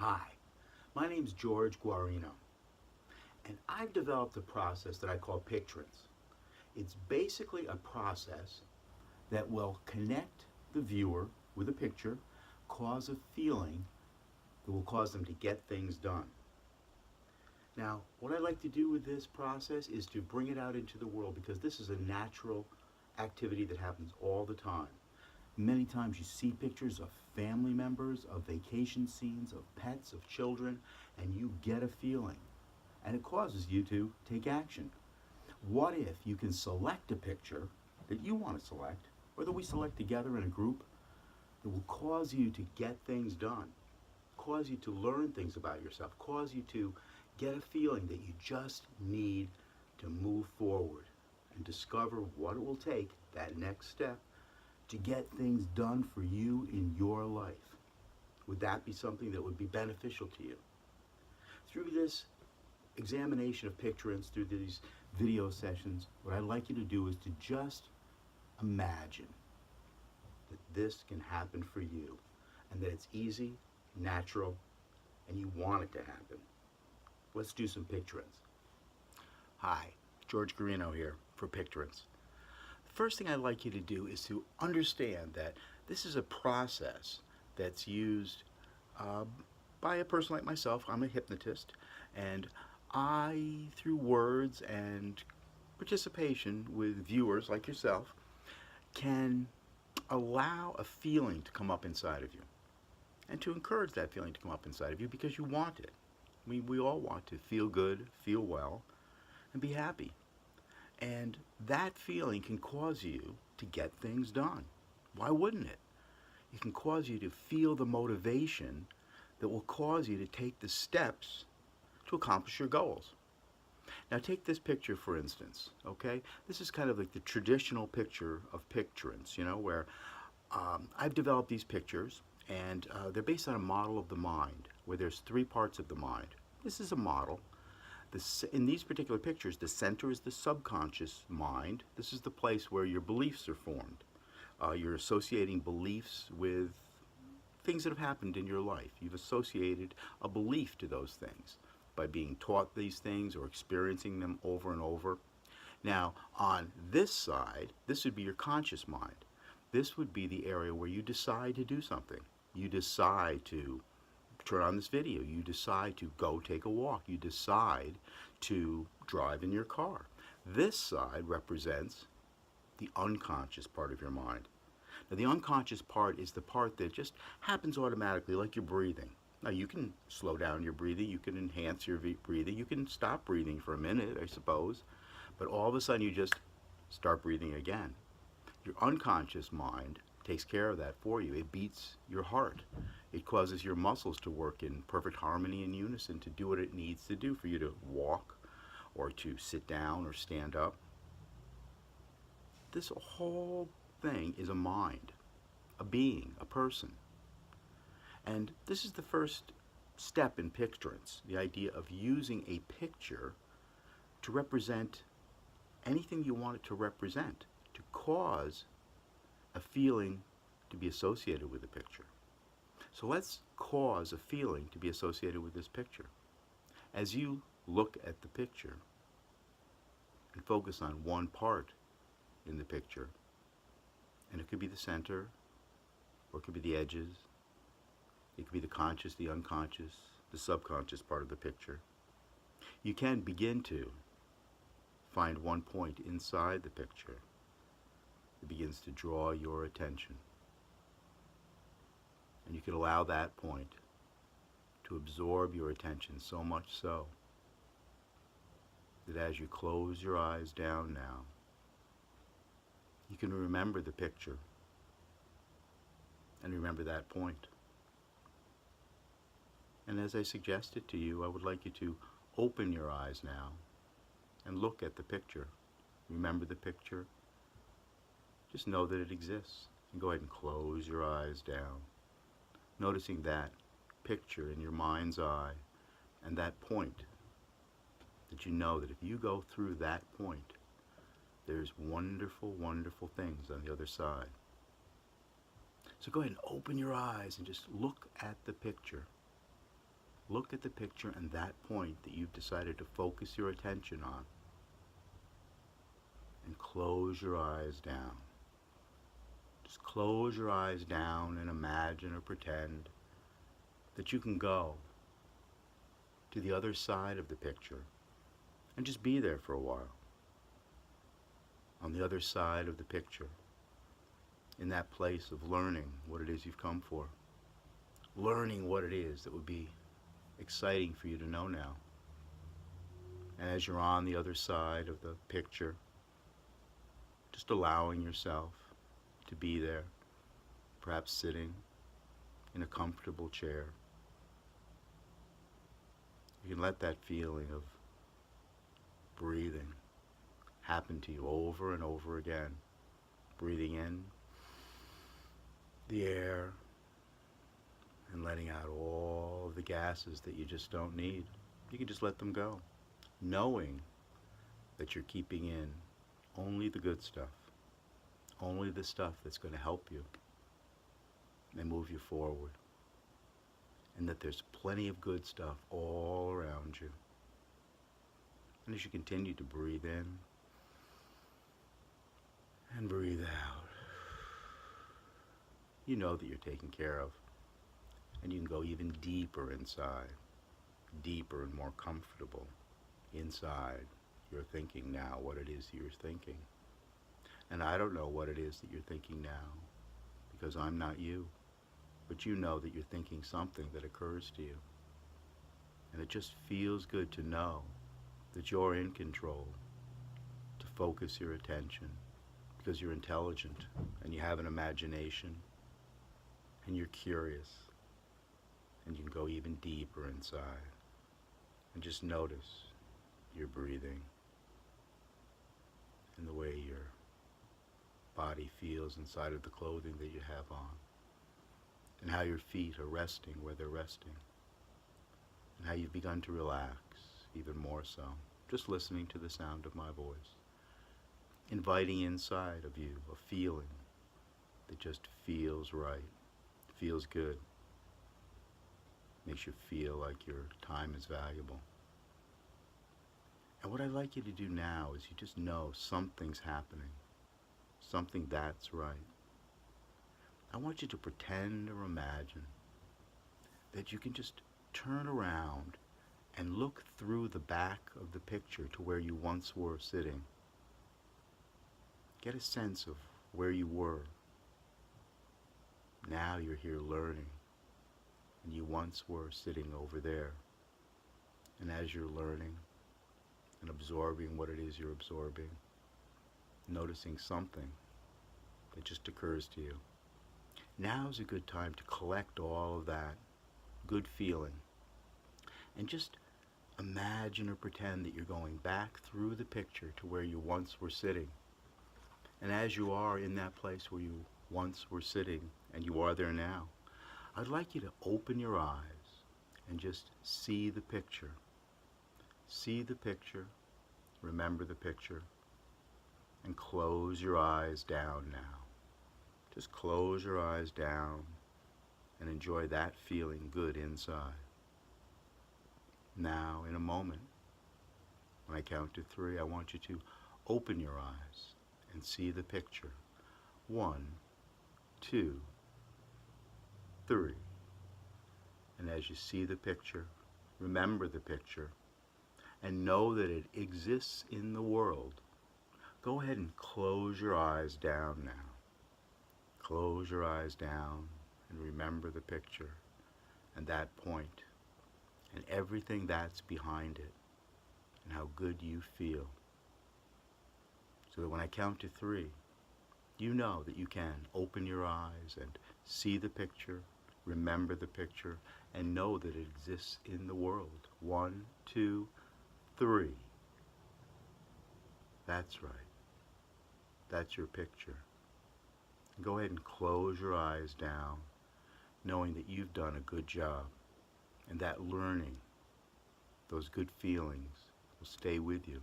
Hi, my name's George Guarino, and I've developed a process that I call Pictrance. It's basically a process that will connect the viewer with a picture, cause a feeling that will cause them to get things done. Now, what I like to do with this process is to bring it out into the world because this is a natural activity that happens all the time. Many times you see pictures of family members, of vacation scenes, of pets, of children, and you get a feeling. And it causes you to take action. What if you can select a picture that you want to select, or that we select together in a group, that will cause you to get things done, cause you to learn things about yourself, cause you to get a feeling that you just need to move forward and discover what it will take, that next step, to get things done for you in your life. Would that be something that would be beneficial to you? Through this examination of Pictrance, through these video sessions, what I'd like you to do is to just imagine that this can happen for you and that it's easy, natural, and you want it to happen. Let's do some Pictrance. Hi, George Guarino here for Pictrance. The first thing I'd like you to do is to understand that this is a process that's used by a person like myself. I'm a hypnotist, and I, through words and participation with viewers like yourself, can allow a feeling to come up inside of you and to encourage that feeling to come up inside of you because you want it. We all want to feel good, feel well, and be happy. And that feeling can cause you to get things done. Why wouldn't it? It can cause you to feel the motivation that will cause you to take the steps to accomplish your goals. Now take this picture for instance, okay? This is kind of like the traditional picture of Pictrance, where I've developed these pictures and they're based on a model of the mind where there's three parts of the mind. This is a model. In these particular pictures, the center is the subconscious mind. This is the place where your beliefs are formed. You're associating beliefs with things that have happened in your life. You've associated a belief to those things by being taught these things or experiencing them over and over. Now, on this side, this would be your conscious mind. This would be the area where you decide to do something. You decide to turn on this video. You decide to go take a walk. You decide to drive in your car. This side represents the unconscious part of your mind. Now, the unconscious part is the part that just happens automatically, like your breathing. Now, you can slow down your breathing. You can enhance your breathing. You can stop breathing for a minute, I suppose. But all of a sudden, you just start breathing again. Your unconscious mind takes care of that for you. It beats your heart. It causes your muscles to work in perfect harmony and unison to do what it needs to do for you to walk or to sit down or stand up. This whole thing is a mind, a being, a person. And this is the first step in Pictrance, the idea of using a picture to represent anything you want it to represent, to cause a feeling to be associated with the picture. So let's cause a feeling to be associated with this picture. As you look at the picture and focus on one part in the picture, and it could be the center, or it could be the edges, it could be the conscious, the unconscious, the subconscious part of the picture. You can begin to find one point inside the picture that begins to draw your attention. And you can allow that point to absorb your attention so much so that as you close your eyes down now, you can remember the picture and remember that point. And as I suggested to you, I would like you to open your eyes now and look at the picture. Remember the picture. Just know that it exists. And go ahead and close your eyes down, noticing that picture in your mind's eye and that point that you know that if you go through that point, there's wonderful, wonderful things on the other side. So go ahead and open your eyes and just look at the picture. Look at the picture and that point that you've decided to focus your attention on, and close your eyes down. Just close your eyes down and imagine or pretend that you can go to the other side of the picture and just be there for a while. On the other side of the picture, in that place of learning what it is you've come for, learning what it is that would be exciting for you to know now. And as you're on the other side of the picture, just allowing yourself to be there, perhaps sitting in a comfortable chair. You can let that feeling of breathing happen to you over and over again. Breathing in the air and letting out all of the gases that you just don't need. You can just let them go, knowing that you're keeping in only the good stuff, only the stuff that's going to help you and move you forward, and that there's plenty of good stuff all around you. And as you continue to breathe in and breathe out, you know that you're taken care of, and you can go even deeper inside, deeper and more comfortable inside. You're thinking now what it is you're thinking. And I don't know what it is that you're thinking now, because I'm not you. But you know that you're thinking something that occurs to you. And it just feels good to know that you're in control, to focus your attention, because you're intelligent and you have an imagination and you're curious, and you can go even deeper inside and just notice your breathing and the way your body feels inside of the clothing that you have on, and how your feet are resting where they're resting, and how you've begun to relax even more so, just listening to the sound of my voice, inviting inside of you a feeling that just feels right, feels good, makes you feel like your time is valuable. And what I'd like you to do now is you just know something's happening, something that's right. I want you to pretend or imagine that you can just turn around and look through the back of the picture to where you once were sitting. Get a sense of where you were. Now you're here learning, and you once were sitting over there. And as you're learning and absorbing what it is you're absorbing, noticing something that just occurs to you, now's a good time to collect all of that good feeling and just imagine or pretend that you're going back through the picture to where you once were sitting. And as you are in that place where you once were sitting, and you are there now, I'd like you to open your eyes and just see the picture. See the picture, remember the picture, and close your eyes down now. Just close your eyes down and enjoy that feeling good inside. Now, in a moment, when I count to 3, I want you to open your eyes and see the picture. 1, 2, 3. And as you see the picture, remember the picture, and know that it exists in the world. Go ahead and close your eyes down now. Close your eyes down and remember the picture and that point and everything that's behind it and how good you feel. So that when I count to 3, you know that you can open your eyes and see the picture, remember the picture, and know that it exists in the world. 1, 2, 3. That's right. That's your picture. Go ahead and close your eyes down, knowing that you've done a good job, and that learning, those good feelings, will stay with you.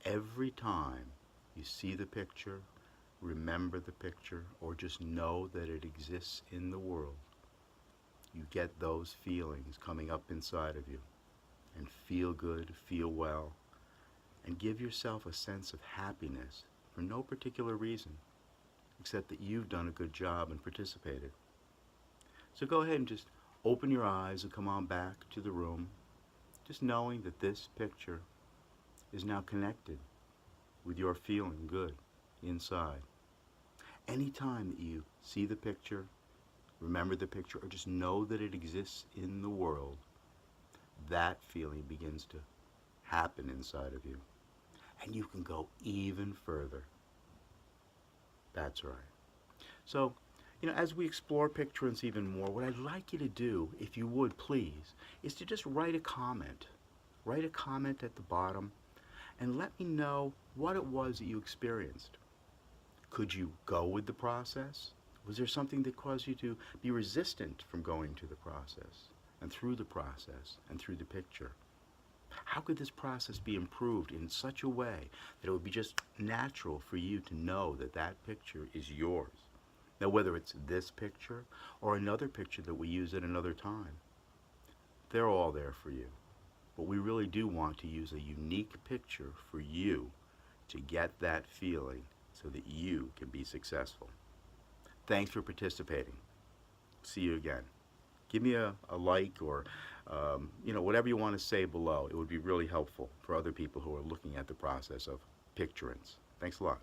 Every time you see the picture, remember the picture, or just know that it exists in the world, you get those feelings coming up inside of you, and feel good, feel well, and give yourself a sense of happiness for no particular reason, except that you've done a good job and participated. So go ahead and just open your eyes and come on back to the room, just knowing that this picture is now connected with your feeling good inside. Anytime that you see the picture, remember the picture, or just know that it exists in the world, that feeling begins to happen inside of you. And you can go even further. That's right. So, as we explore Pictrance even more, what I'd like you to do, if you would please, is to just write a comment. Write a comment at the bottom and let me know what it was that you experienced. Could you go with the process? Was there something that caused you to be resistant from going to the process and through the process and through the picture? How could this process be improved in such a way that it would be just natural for you to know that that picture is yours? Now, whether it's this picture or another picture that we use at another time, they're all there for you. But we really do want to use a unique picture for you to get that feeling so that you can be successful. Thanks for participating. See you again. Give me a like or whatever you want to say below. It would be really helpful for other people who are looking at the process of Pictrance. Thanks a lot.